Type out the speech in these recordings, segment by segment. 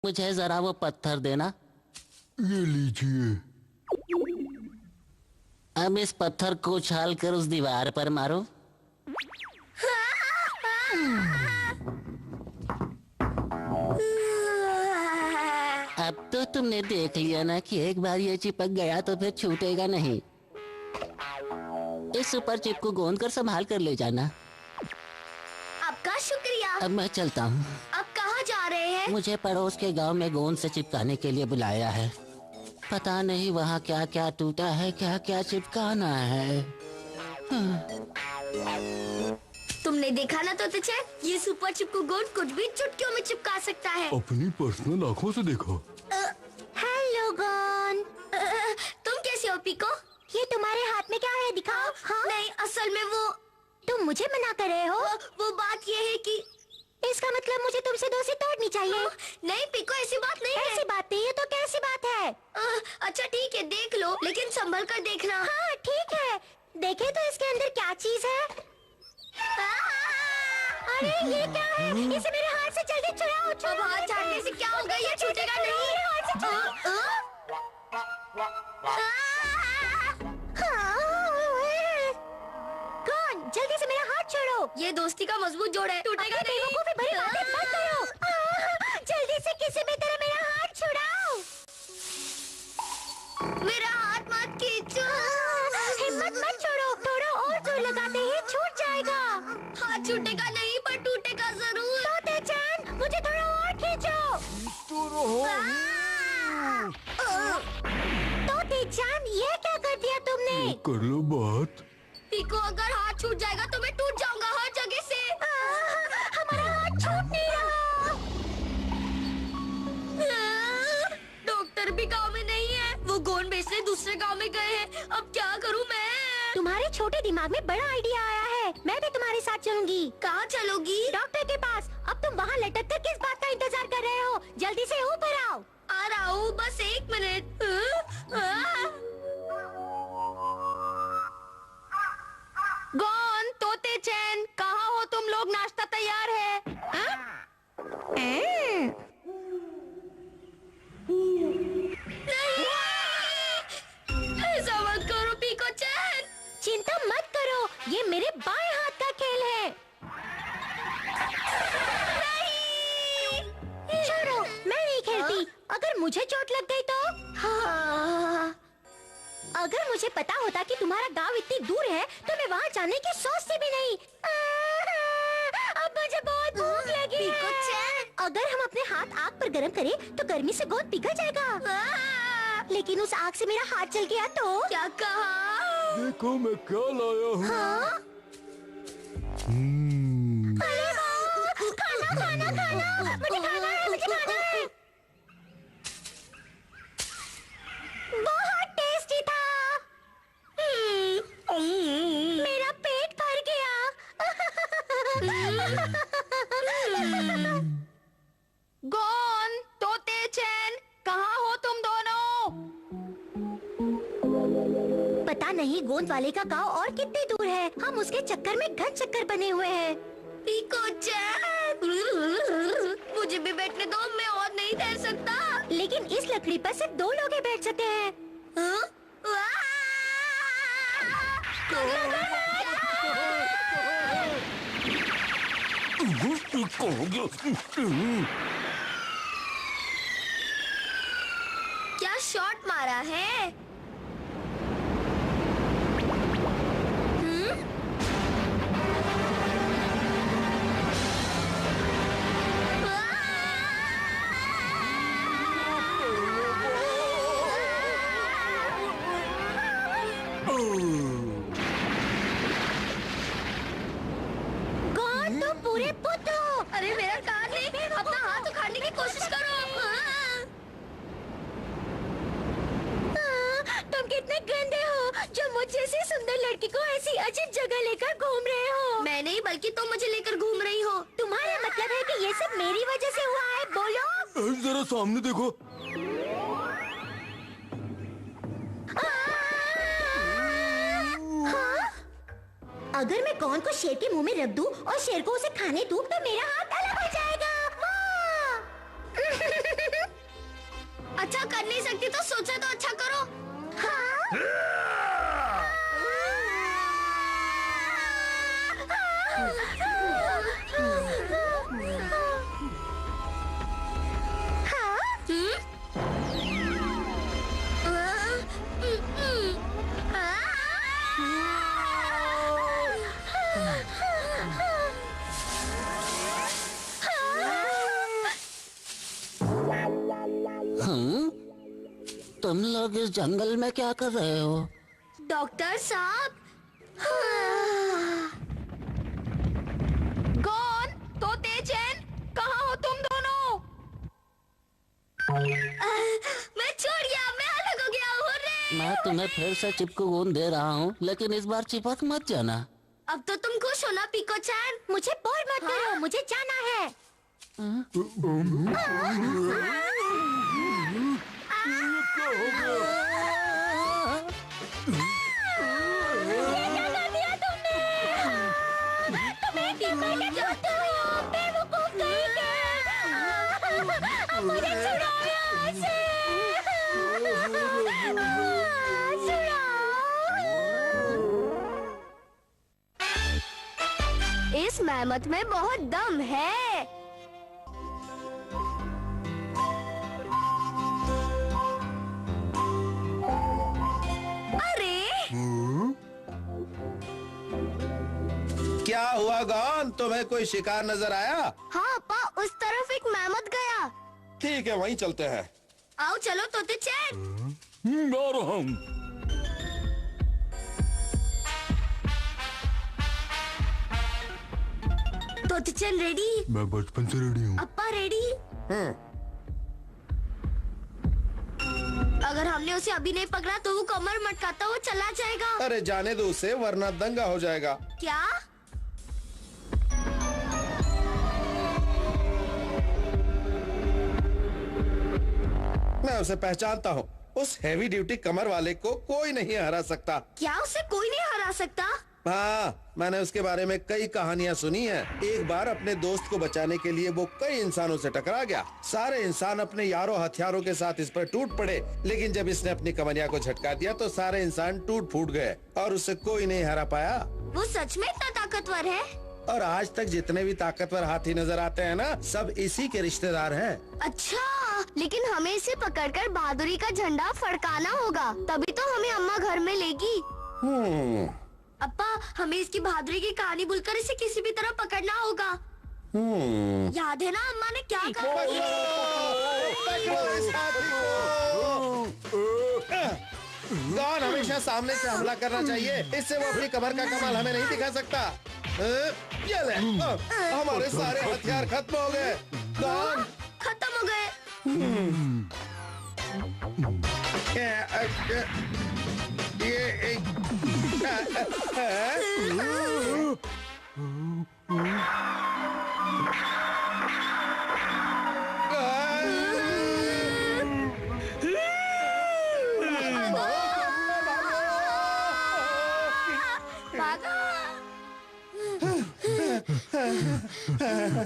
मुझे जरा वो पत्थर देना। ये लीजिए। अब इस पत्थर को उछाल कर उस दीवार पर मारो। अब तो तुमने देख लिया ना कि एक बार ये चिपक गया तो फिर छूटेगा नहीं। इस सुपर चिप को गोंद कर संभाल कर ले जाना। आपका शुक्रिया। अब मैं चलता हूँ। अब कहाँ जा रहे हैं? मुझे पड़ोस के गांव में गोंद से चिपकाने के लिए बुलाया है। पता नहीं वहाँ क्या क्या टूटा है, क्या क्या चिपकाना है। तुमने देखा ना तो तुझे ये सुपर चिप को गोंद कुछ भी चुटकियों में चिपका सकता है। अपनी पर्सनल आँखों से देखा। हेलो गोंद। तुम कैसे हो पीको? ये तुम्हारे हाथ में क्या है, दिखाओ। हाँ? नहीं, असल में वो तुम मुझे मना कर रहे हो? वो बात ये है कि इसका मतलब मुझे तुमसे दोस्ती तोड़नी चाहिए। नहीं पीको, ऐसी बात नहीं है। ऐसी बात नहीं है तो कैसी बात है? अच्छा ठीक है, देख लो, लेकिन संभल कर देखना। हाँ ठीक है, देखे तो इसके अंदर क्या चीज है। अरे ये क्या है? इसे मेरे हाथ से जल्दी छुड़ाओ। अब हाथ छाड़ने से क्या होगा? ये छूटेगा नहीं। कौन? जल्दी से मेरा हाथ छोड़ो। ये दोस्ती का मजबूत जोड़ है, टूटेगा नहीं। बेवकूफी भरी बातें मत करो। जल्दी से किसी भी तरह मेरा हाथ छुड़ाओ। मेरा हाथ मत खींचो। हिम्मत मत छोड़ो, थोड़ा और जोर लगाते ही छूट जाएगा। हाथ छूटेगा नहीं पर टूटेगा जरूर। तोते चांद, मुझे थोड़ा और खींचो। तोते चांद, ये क्या कर दिया तुमने? कर लो बात। पीको, अगर हाथ छूट जाएगा तो मैं टूट जाऊंगा हर जगह से। हमारा हाथ छूट नहीं रहा। डॉक्टर भी गांव में नहीं है, वो गोंद बेचने दूसरे गांव में गए हैं। अब क्या करूं मैं? तुम्हारे छोटे दिमाग में बड़ा आइडिया आया है। मैं भी तुम्हारे साथ चलूंगी। कहाँ चलोगी? डॉक्टर के पास। अब तुम वहाँ लटक कर किस बात का इंतजार कर रहे हो? जल्दी से ऊपर आओ। आ रहा हूँ, बस 1 मिनट। गोंद, तोते चैन, कहाँ हो तुम लोग? नाश्ता तैयार है। ऐसा मत करो पीको चैन। चिंता मत करो, ये मेरे बाएं हाथ का खेल है। छोड़ो, मैं नहीं खेलती। अगर मुझे चोट लग गई तो? हाँ। अगर मुझे पता होता कि तुम्हारा गांव इतनी दूर है तो मैं वहाँ जाने की सोचती भी नहीं। अब मुझे बहुत भूख लगी पीको है। चैन। अगर हम अपने हाथ आग पर गरम करें तो गर्मी से गोंद पिघल जाएगा। लेकिन उस आग से मेरा हाथ जल गया तो? क्या कहा? देखो मैं क्या लाया हूँ। हाँ? अरे वाह! खाना खाना खाना, मुझे खाना है, मुझे खाना है। बहुत टेस्टी था। मेरा पेट भर गया। गोंद, तोते चैन, कहाँ हो तुम दोनों? पता नहीं गोंद वाले का गांव और कितनी दूर है। हम उसके चक्कर में घन चक्कर बने हुए हैं। पीको चैन, मुझे भी बैठने दो, मैं और नहीं ठहर सकता। लेकिन इस लकड़ी पर सिर्फ 2 लोग ही बैठ सकते हैं। क्या शॉट मारा है? गोंद, तुम पूरे पुत्र हो। अरे मेरा कान नहीं, अपना हाथ उखाड़ने की कोशिश करो। तुम कितने गंदे हो जो मुझ जैसी सुंदर लड़की को ऐसी अजीब जगह लेकर घूम रहे हो। मैं नहीं, बल्कि तुम मुझे लेकर घूम रही हो। तुम्हारा मतलब है कि ये सब मेरी वजह से हुआ है? बोलो। जरा सामने देखो। हाँ? अगर मैं कौन को शेर के मुंह में रख दूं और शेर को उसे खाने दूं तो मेरा हाथ अलग हो जाएगा। वाह! तुम लोग इस जंगल में क्या कर रहे हो? डॉक्टर साहब। कौन? तोते चैन, कहाँ हो तुम दोनों? मैं छूट गया, मैं अलग हो गया हूँ रे। मैं तुम्हें फिर से चिपकू गोंद दे रहा हूँ, लेकिन इस बार चिपक मत जाना। अब तो तुम खुश हो ना पीको चैन? मुझे बोर मत करो, मुझे जाना है। ये क्या कर दिया तुमने? तुम्हें पीको के चाहते हो, बेवकूफ कहीं के। अब मुझे छुड़ाओ यहाँ से। छुड़ाओ। इस मेहमत में बहुत दम है। अरे क्या हुआ गॉन? तुम्हें कोई शिकार नजर आया? हाँ अप्पा, उस तरफ एक मेहमत गया। ठीक है, वहीं चलते हैं। आओ चलो तोते चैन। आ रहा हूँ। तोते चैन रेडी? मैं बचपन से रेडी हूँ। अप्पा रेडी? अगर हमने उसे अभी नहीं पकड़ा तो वो कमर मटकाता हुआ चला जाएगा। अरे जाने दो उसे, वरना दंगा हो जाएगा। क्या? मैं उसे पहचानता हूँ। उस हैवी ड्यूटी कमर वाले को कोई नहीं हरा सकता। क्या उसे कोई नहीं हरा सकता? हाँ, मैंने उसके बारे में कई कहानियाँ सुनी हैं। एक बार अपने दोस्त को बचाने के लिए वो कई इंसानों से टकरा गया। सारे इंसान अपने यारों हथियारों के साथ इस पर टूट पड़े, लेकिन जब इसने अपनी कमरिया को झटका दिया तो सारे इंसान टूट फूट गए और उसे कोई नहीं हरा पाया। वो सच में इतना ताकतवर है? और आज तक जितने भी ताकतवर हाथी नजर आते हैं ना, सब इसी के रिश्तेदार हैं। अच्छा, लेकिन हमें इसे पकड़कर बहादुरी का झंडा फड़काना होगा, तभी तो हमें अम्मा घर में लेगी। अप्पा, हमें इसकी बहादुरी की कहानी बोलकर इसे किसी भी तरह पकड़ना होगा। याद है ना अम्मा ने क्या कहा? गॉन हमेशा सामने से हमला करना चाहिए, इससे वो अपनी कमर का कमाल हमें नहीं दिखा सकता। ये ले, हमारे सारे हथियार खत्म हो गए। गॉन खत्म हो गए।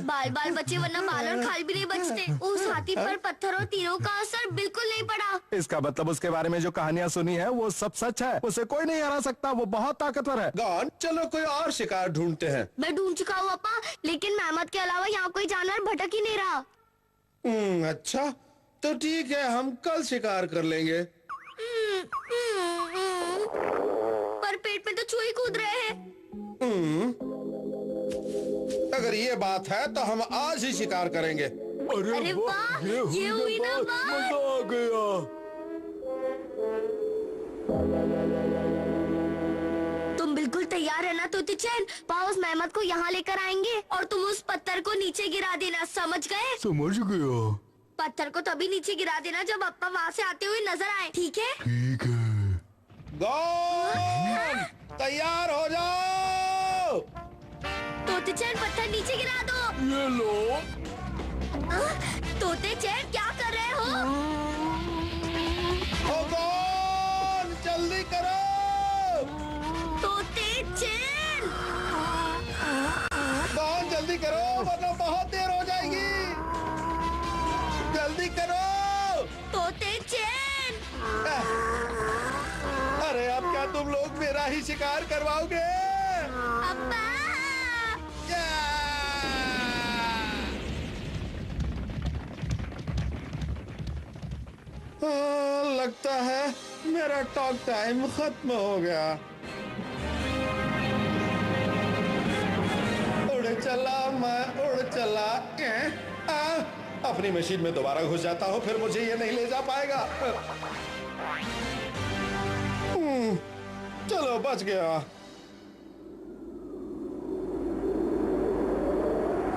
बाल बाल बचे, वरना बाल और खाल भी नहीं बचते। उस हाथी पर पत्थर और तीरों का असर बिल्कुल नहीं पड़ा। इसका मतलब उसके बारे में जो कहानियाँ सुनी है वो सब सच है। उसे कोई नहीं हरा सकता, वो बहुत ताकतवर है। गॉन, चलो कोई और शिकार ढूंढते हैं। मैं ढूंढ चुका हूँ अप्पा, लेकिन मेहमत के अलावा यहाँ कोई जानवर भटक ही नहीं रहा। अच्छा, तो ठीक है, हम कल शिकार कर लेंगे। पर पेट में तो चूहे कूद रहे हैं। अगर ये बात है तो हम आज ही शिकार करेंगे। अरे वाह, ये हुई ना बात। मजा आ गया। तुम बिल्कुल तैयार है ना तोते चैन? पापा उस मेहमत को यहाँ लेकर आएंगे और तुम उस पत्थर को नीचे गिरा देना, समझ गए? समझ गया। पत्थर को तभी नीचे गिरा देना जब अप्पा वहाँ से आते हुए नजर आए, ठीक है? ठीक है। गॉन, तैयार हो जाओ। तोते चैन पत्थर नीचे गिरा दो। ये लो। तोते चैन क्या कर रहे हो? ओ गॉन, जल्दी करो। तोते चैन, गॉन जल्दी करो, वरना बहुत देर हो जाएगी। जल्दी करो। तोते चैन। अरे अब क्या तुम लोग मेरा ही शिकार करवाओगे? अप्पा, लगता है मेरा टॉक टाइम खत्म हो गया। उड़ चला मैं, उड़ चला। अपनी मशीन में दोबारा घुस जाता हूँ, फिर मुझे ये नहीं ले जा पाएगा। चलो बच गया।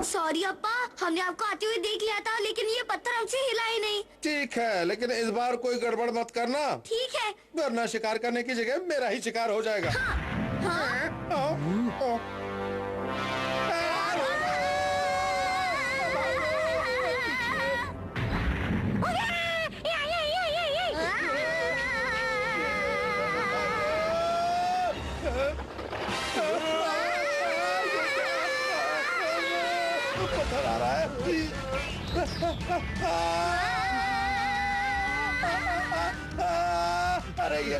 सॉरी अप्पा, हमने आपको आते हुए देख लिया था, लेकिन ये पत्थर हमसे हिला ही नहीं। ठीक है, लेकिन इस बार कोई गड़बड़ मत करना। ठीक है। वरना शिकार करने की जगह मेरा ही शिकार हो जाएगा। पत्थर आ रहा है। अरे ये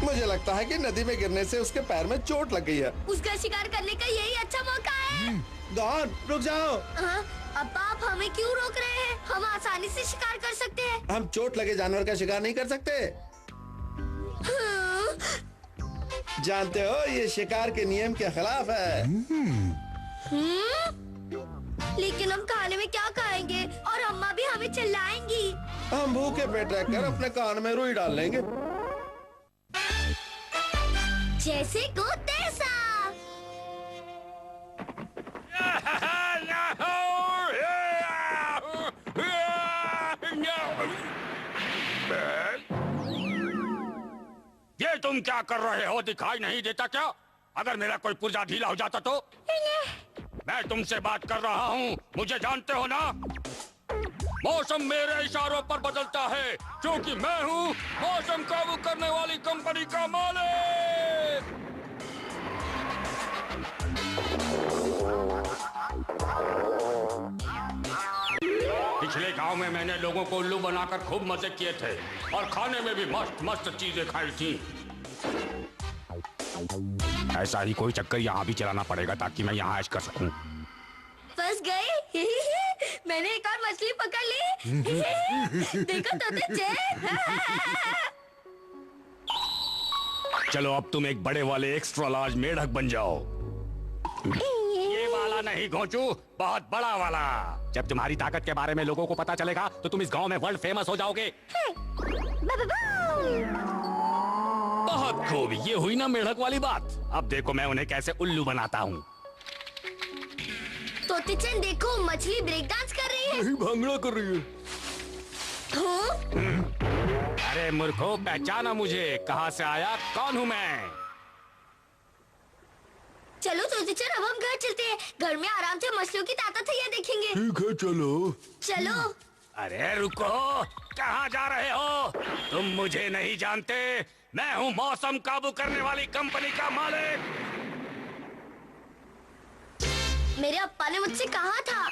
मुझे लगता है कि नदी में गिरने से उसके पैर में चोट लग गई है। उसका शिकार करने का यही अच्छा मौका है। डॉन, रुक जाओ। अब्बा, आप हमें क्यों रोक रहे हैं? हम आसानी से शिकार कर सकते हैं। हम चोट लगे जानवर का शिकार नहीं कर सकते। जानते हो, ये शिकार के नियम के खिलाफ है। लेकिन हम खाने में क्या खाएंगे? और अम्मा भी हमें चिल्लाएंगी। हम भूखे पेट रहकर अपने कान में रुई डाल लेंगे। जैसे को तैसा। ये तुम क्या कर रहे हो? दिखाई नहीं देता क्या? अगर मेरा कोई पुर्जा ढीला हो जाता तो? मैं तुमसे बात कर रहा हूँ, मुझे जानते हो ना? मौसम मेरे इशारों पर बदलता है, क्योंकि मैं हूँ मौसम काबू करने वाली कंपनी का मालिक। पिछले गांव में मैंने लोगों को उल्लू बनाकर खूब मजे किए थे और खाने में भी मस्त मस्त चीजें खाई थी। ऐसा ही कोई चक्कर यहाँ भी चलाना पड़ेगा ताकि मैं यहाँ ऐश कर सकूं। फंस गए। मैंने एक और मछली पकड़ ली। देखो तो चलो अब तुम एक बड़े वाले एक्स्ट्रा लार्ज मेढक बन जाओ। ये वाला नहीं घोंचू, बहुत बड़ा वाला। जब तुम्हारी ताकत के बारे में लोगों को पता चलेगा तो तुम इस गांव में वर्ल्ड फेमस हो जाओगे। बहुत खूब, ये हुई ना मेढक वाली बात। अब देखो मैं उन्हें कैसे उल्लू बनाता हूँ। तोतीचंद देखो, मछली ब्रेक डांस कर रही है। नहीं, भांगड़ा कर रही है। अरे मूर्खों, पहचाना मुझे? कहाँ से आया, कौन हूँ मैं? चलो तोतीचंद, अब हम घर चलते हैं। घर में आराम से मछलियों की ताकत है, ये देखेंगे। ठीक है, चलो। चलो। अरे रुको, कहाँ जा रहे हो? तुम मुझे नहीं जानते, मैं हूँ मौसम काबू करने वाली कंपनी का मालिक। मेरे अप्पा ने मुझसे कहा था।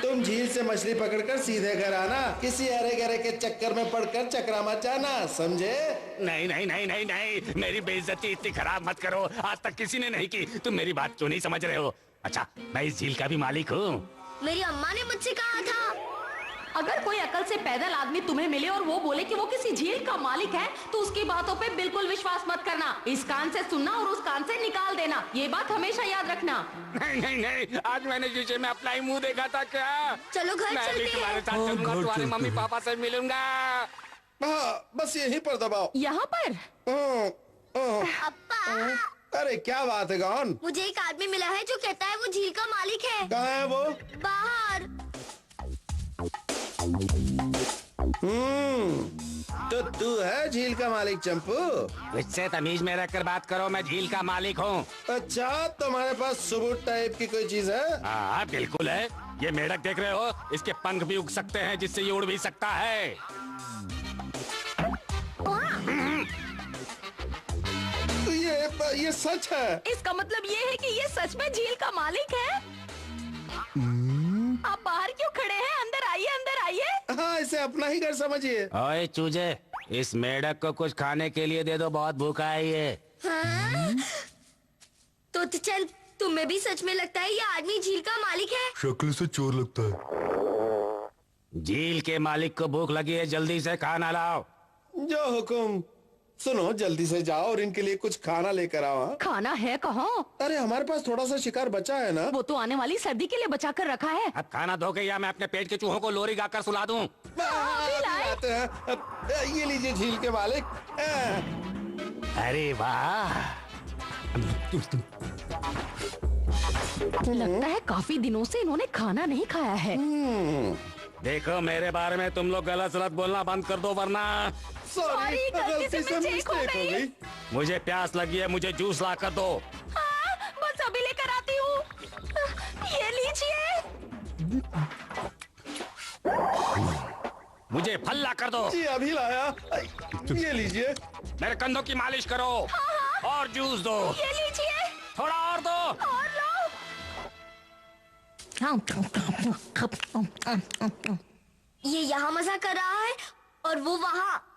तुम झील से मछली पकड़कर सीधे घर आना, किसी अरे गरे के चक्कर में पड़कर चकरा मत जाना, समझे? नहीं नहीं नहीं नहीं नहीं, मेरी बेइज्जती इतनी खराब मत करो, आज तक किसी ने नहीं की। तुम मेरी बात क्यों नहीं समझ रहे हो? अच्छा, मैं इस झील का भी मालिक हूँ। मेरी अम्मा ने मुझसे कहा था। अगर कोई अकल से पैदल आदमी तुम्हें मिले और वो बोले कि वो किसी झील का मालिक है, तो उसकी बातों पे बिल्कुल विश्वास मत करना। इस कान से सुनना और उस कान से निकाल देना, ये बात हमेशा याद रखना। नहीं नहीं नहीं, आज मैंने शीशे में अपना ही मुंह देखा था। क्या चलो घर मैं भी चलते तुम्हारे हैं। साथ चलूंगा, तुम्हारे मम्मी पापा से मिलूंगा। हाँ, बस यहीं पर दबाओ। यहाँ पर अप्पा, अरे क्या बात है गौन? मुझे एक आदमी मिला है जो कहता है वो झील का मालिक है। कहाँ है वो? बाहर। तो तू है झील का मालिक चंपू? मुझसे तमीज में रखकर बात करो, मैं झील का मालिक हूँ। अच्छा, तुम्हारे पास सबूत टाइप की कोई चीज है? हाँ बिल्कुल है। ये मेढक देख रहे हो, इसके पंख भी उग सकते हैं, जिससे ये उड़ भी सकता है। ये सच है? इसका मतलब ये है कि ये सच में झील का मालिक है। आप बाहर क्यों खड़े हैं? अंदर आइए, अंदर आइए। हाँ, इसे अपना ही घर समझिए। ओए चूजे, इस मेढक को कुछ खाने के लिए दे दो, बहुत भूखा है ये। हाँ? तो चल, तुम्हें भी सच में लगता है ये आदमी झील का मालिक है? शक्ल से चोर लगता है। झील के मालिक को भूख लगी है, जल्दी से खाना लाओ। जो हुकुम। सुनो, जल्दी से जाओ और इनके लिए कुछ खाना लेकर आओ। हाँ? खाना है कहाँ? अरे हमारे पास थोड़ा सा शिकार बचा है ना। वो तो आने वाली सर्दी के लिए बचा कर रखा है। अब खाना धो के या मैं अपने पेट के चूहों को लोरी गाकर सुला दूं। आते हैं। ये लीजिए झील के मालिक। अरे वाह, लगता है काफी दिनों से इन्होंने खाना नहीं खाया है। देखो मेरे बारे में तुम लोग गलत सलत बोलना बंद कर दो, वरना सॉरी, गलती से मिस्टेक हो गई। मुझे प्यास लगी है, मुझे जूस ला कर दो। हाँ, बस अभी लेकर आती हूँ। ये लीजिए। मुझे फल ला कर दो। जी अभी लाया। ये लीजिए। मेरे कंधों की मालिश करो। और जूस दो। ये लीजिए। थोड़ा और दो। और लो। ये यहाँ मजा कर रहा है और वो वहाँ।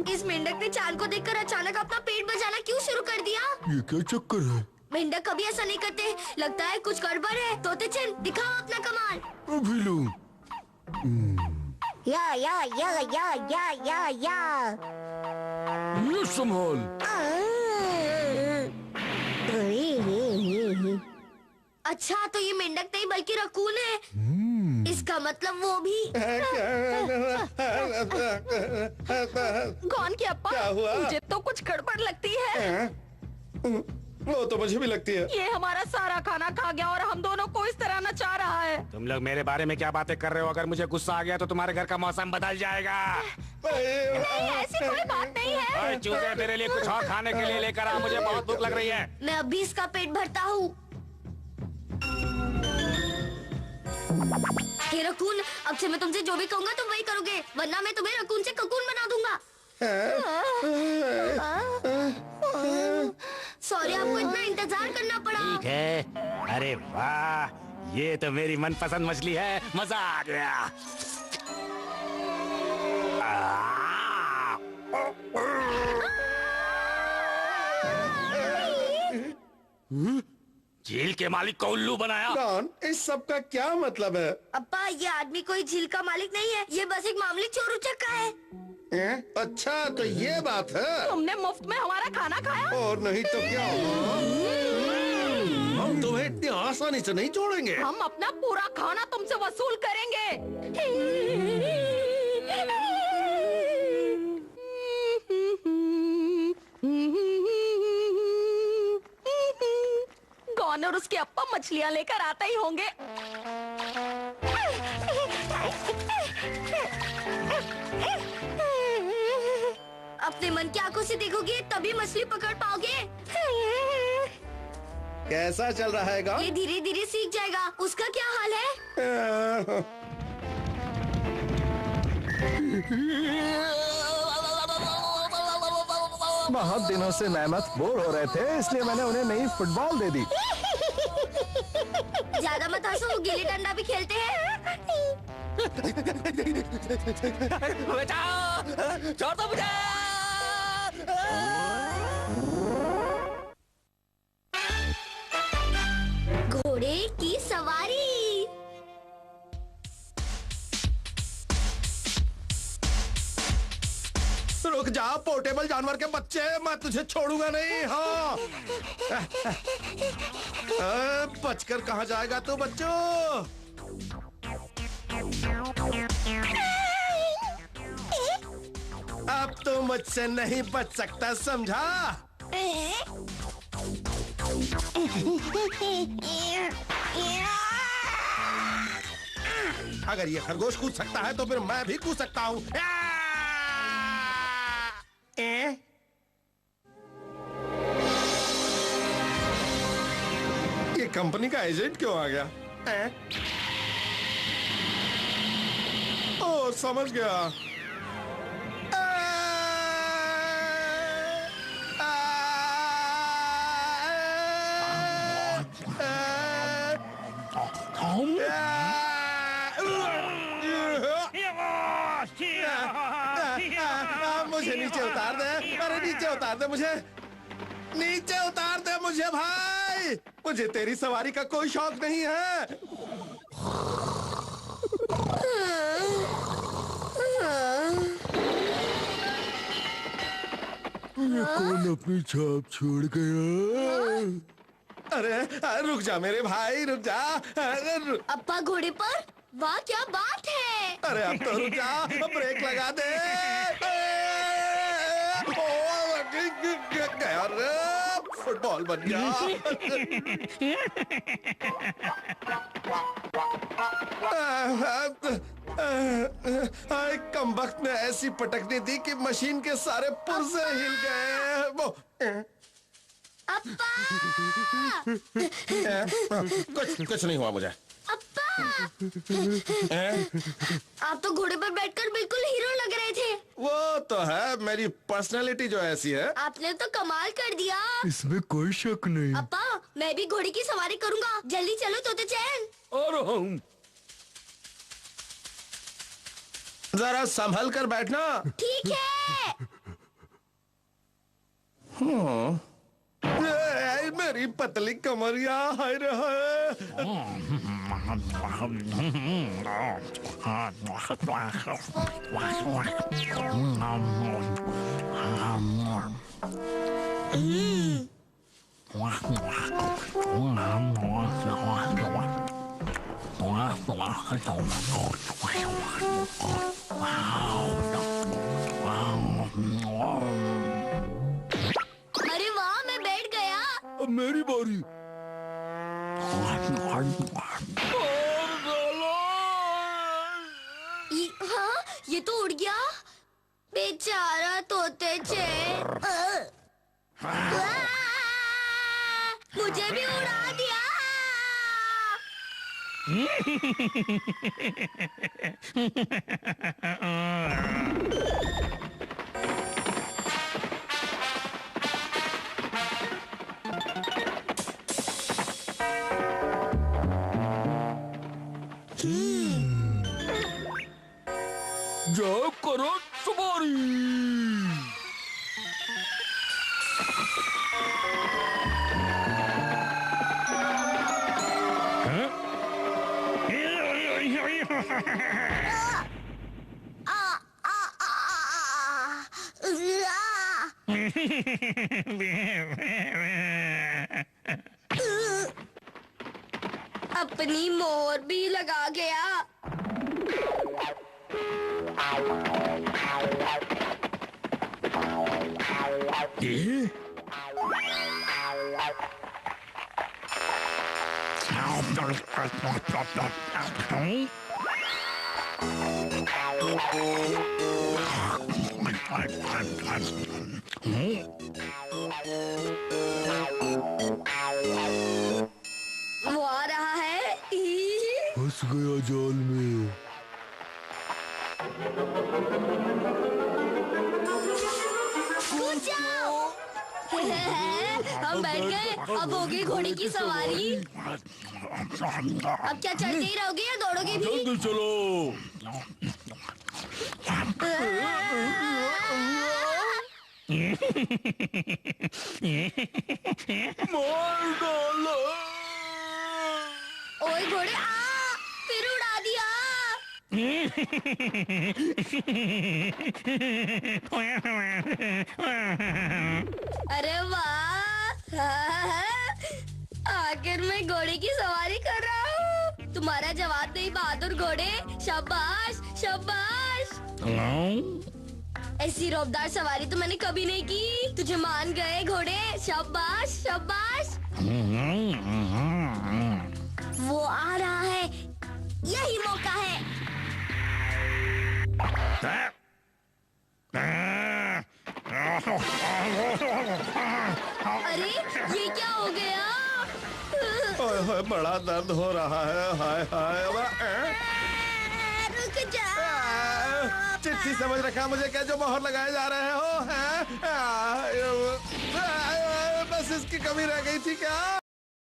इस मेंढक ने चांद को देखकर अचानक अपना पेट बजाना क्यों शुरू कर दिया? ये क्या चक्कर है? मेंढक कभी ऐसा नहीं करते, लगता है कुछ गड़बड़ है। तोते चंद, दिखाओ अपना कमाल। अभी लूं। ये संभाल। अच्छा, तो ये मेंढक नहीं बल्कि रकून है। इसका मतलब वो भी। कौन की अप्पा? क्या हुआ? मुझे तो कुछ गड़बड़ लगती है। वो तो मुझे भी लगती है। ये हमारा सारा खाना खा गया और हम दोनों को इस तरह नचा रहा है। तुम लोग मेरे बारे में क्या बातें कर रहे हो? अगर मुझे गुस्सा आ गया तो तुम्हारे घर का मौसम बदल जाएगा। नहीं, ऐसी कोई बात नहीं है। ओए चूजे, मेरे लिए कुछ और खाने के लिए लेकर आ, मुझे बहुत भूख लग रही है। मैं अभी इसका पेट भरता हूँ। हे रकून, अब से मैं तुमसे जो भी कहूँगा तुम वही करोगे, वरना मैं तुम्हें रकून से ककून बना दूंगा। सॉरी, आपको इतना इंतजार करना पड़ा। ठीक है। अरे वाह, ये तो मेरी मनपसंद मछली है, मजा आ गया। झील के मालिक को उल्लू बनाया। डॉन, इस सब का क्या मतलब है? अप्पा, ये आदमी कोई झील का मालिक नहीं है, ये बस एक मामूली चोर उचक्का है। अच्छा, तो ये बात है। तुमने मुफ्त में हमारा खाना खाया? और नहीं तो क्या? हम तुम्हें इतनी आसानी से नहीं छोड़ेंगे। हम अपना पूरा खाना तुमसे वसूल करेंगे। गौन और उसके अप्पा मछलियाँ लेकर आते ही होंगे। अपने मन की आंखों से देखोगे तभी मछली पकड़ पाओगे। कैसा चल रहा है गाँव? ये धीरे धीरे सीख जाएगा। उसका क्या हाल है? बहुत दिनों से मेहमत बोर हो रहे थे, इसलिए मैंने उन्हें नई फुटबॉल दे दी। ज्यादा मत हंसो, वो गिल्ली डंडा भी खेलते हैं। बचाओ, छोड़ दो मुझे। घोड़े की सवारी। रुक जा पोर्टेबल जानवर के बच्चे, मैं तुझे छोड़ूंगा नहीं। हाँ बचकर कहाँ जाएगा तू बच्चों? अब तो मुझसे नहीं बच सकता, समझा? अगर ये खरगोश कूद सकता है तो फिर मैं भी कूद सकता हूँ। ये कंपनी का एजेंट क्यों आ गया? ओ समझ गया। मुझे नीचे उतार दे, अरे नीचे उतार दे मुझे, नीचे उतार दे मुझे भाई, मुझे तेरी सवारी का कोई शौक नहीं है। ये कौन अपनी छाप छोड़ गया? अरे रुक जा मेरे भाई, रुक जा। अप्पा घोड़े पर, वाह क्या बात है। अरे अब तो रुक जा, ब्रेक लगा दे। गया रे, फुटबॉल बन गया। कमबख्त ने ऐसी पटकनी दी कि मशीन के सारे पुर्जे हिल गए। अप्पा कुछ नहीं हुआ मुझे। अप्पा आप तो घोड़े पर बैठकर बिल्कुल हीरो लग रहे थे। वो तो है, मेरी पर्सनालिटी जो ऐसी है। आपने तो कमाल कर दिया। इसमें कोई शक नहीं। अप्पा मैं भी घोड़े की सवारी करूंगा, जल्दी चलो तोते चैन। और जरा संभल कर बैठना। ठीक है। मेरी पतली कमरिया, हाय रे हाय। अरे वाह, मैं बैठ गया। अब मेरी बारी। हाँ, ये तो उड़ गया। बेचारा तोते चैन। मुझे भी उड़ा दिया। जाओ करो सवारी। अपनी मोर भी लगा गया। वो आ रहा है। फंस गया जाल में। कूद जाओ। हम बैठ गए, अब होगी घोड़े की सवारी। अब क्या चलते ही रहोगे या दौड़ोगे भी? जल्दी चलो। मार डालो। ओए घोड़े फिर उड़ा दिया। अरे वाह, आखिर मैं घोड़े की सवारी कर रहा हूँ। तुम्हारा जवाब नहीं बहादुर घोड़े, शाबाश शाबाश। ऐसी रौबदार सवारी तो मैंने कभी नहीं की। तुझे मान गए घोड़े, शाबाश शाबाश। वो आ रहा है, यही मौका है। अरे ये क्या हो गया? ओए होए, बड़ा दर्द हो रहा है। हाय हाय। रुक जा। चिट्ठी समझ रखा मुझे क्या जो मोहर लगाए जा रहे हो? हैं? बस इसकी कमी रह गई थी क्या?